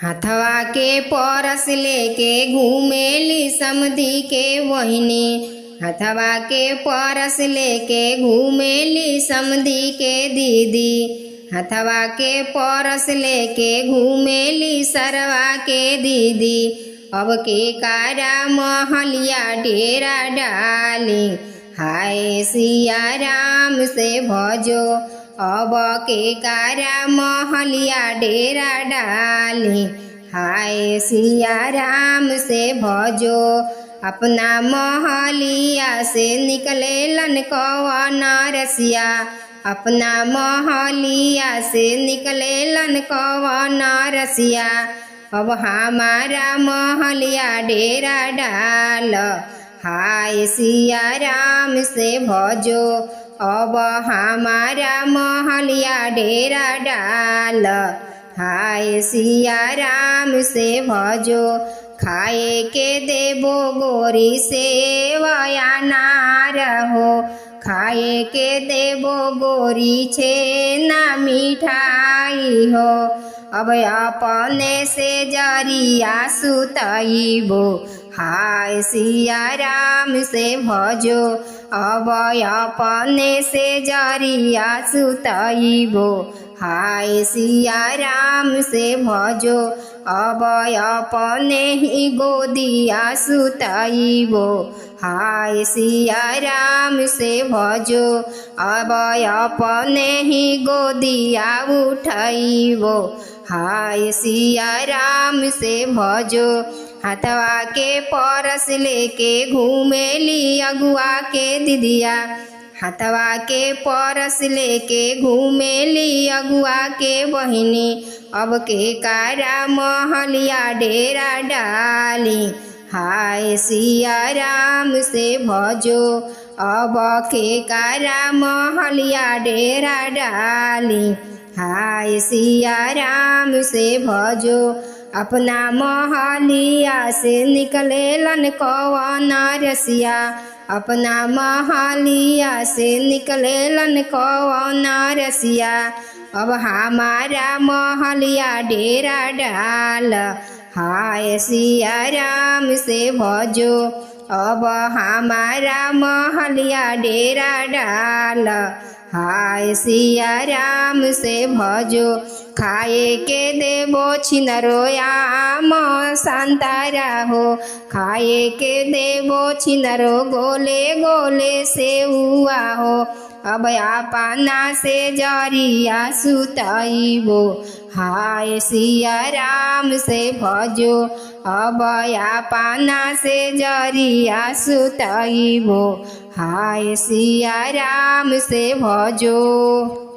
हथवा के परस लेके घूमेली समधी के बहिनी। हथवा के परस लेके घूमेली समधी के दीदी। हथवा के परस लेके घूमेली सरवा के दीदी। अब के कारा महलिया डेरा डाली, हाय सिया राम से भजो। अब के कारा महलिया डेरा डाली, हाय सिया राम से भजो। अपना महलिया से निकलेलन कवन रसिया। अपना महलिया से निकलेलन कवन रसिया। अब हमारा महलिया डेरा डाल, हाय सिया राम से भजो। अब हमारा महलिया डेरा डाल, हाय सिया राम से भजो। खाए के देबो गोरी सेवया नार हो। खाए के देबो गोरी छेना मिठाई हो। अब अपने से जरिया सुतइबो, हाय सिया राम से भजो। अब अपने से जरिया सुतइबो, हाय सिया राम से भजो। अब अपने ही गोदिया सुतइबो, हाय सिया राम से भजो। अब अपने ही गोदिया उठइबो, हाय सिया राम से भजो। हथवा के परस लेके घूमेली अगुआ के दीदिया। हथवा के परस लेके घूमेली अगुआ के बहिनी। अब के कारा महलिया डेरा डाली, हाय सिया राम से भजो। अब के कारा महलिया डेरा डाली, हाय सिया राम से भजो। अपना महलिया से निकलेलन कवन रसिया। अपना महलिया से निकलेलन कवन रसिया। अब हमारा महलिया डेरा डाल, हाय सिया राम से भजो। अब हमारा महलिया डेरा डाल, हाय सिया राम से भजो। खाए के देबो छिनरोयाम संतारा हो। खाए के देबो छिनरो गोले गोले से हुआ हो। अब अपना से जरिया सुतइबो, हाय सिया राम से भजो। अब अपना से जरिया सुतइबो, हाय सिया राम से भजो।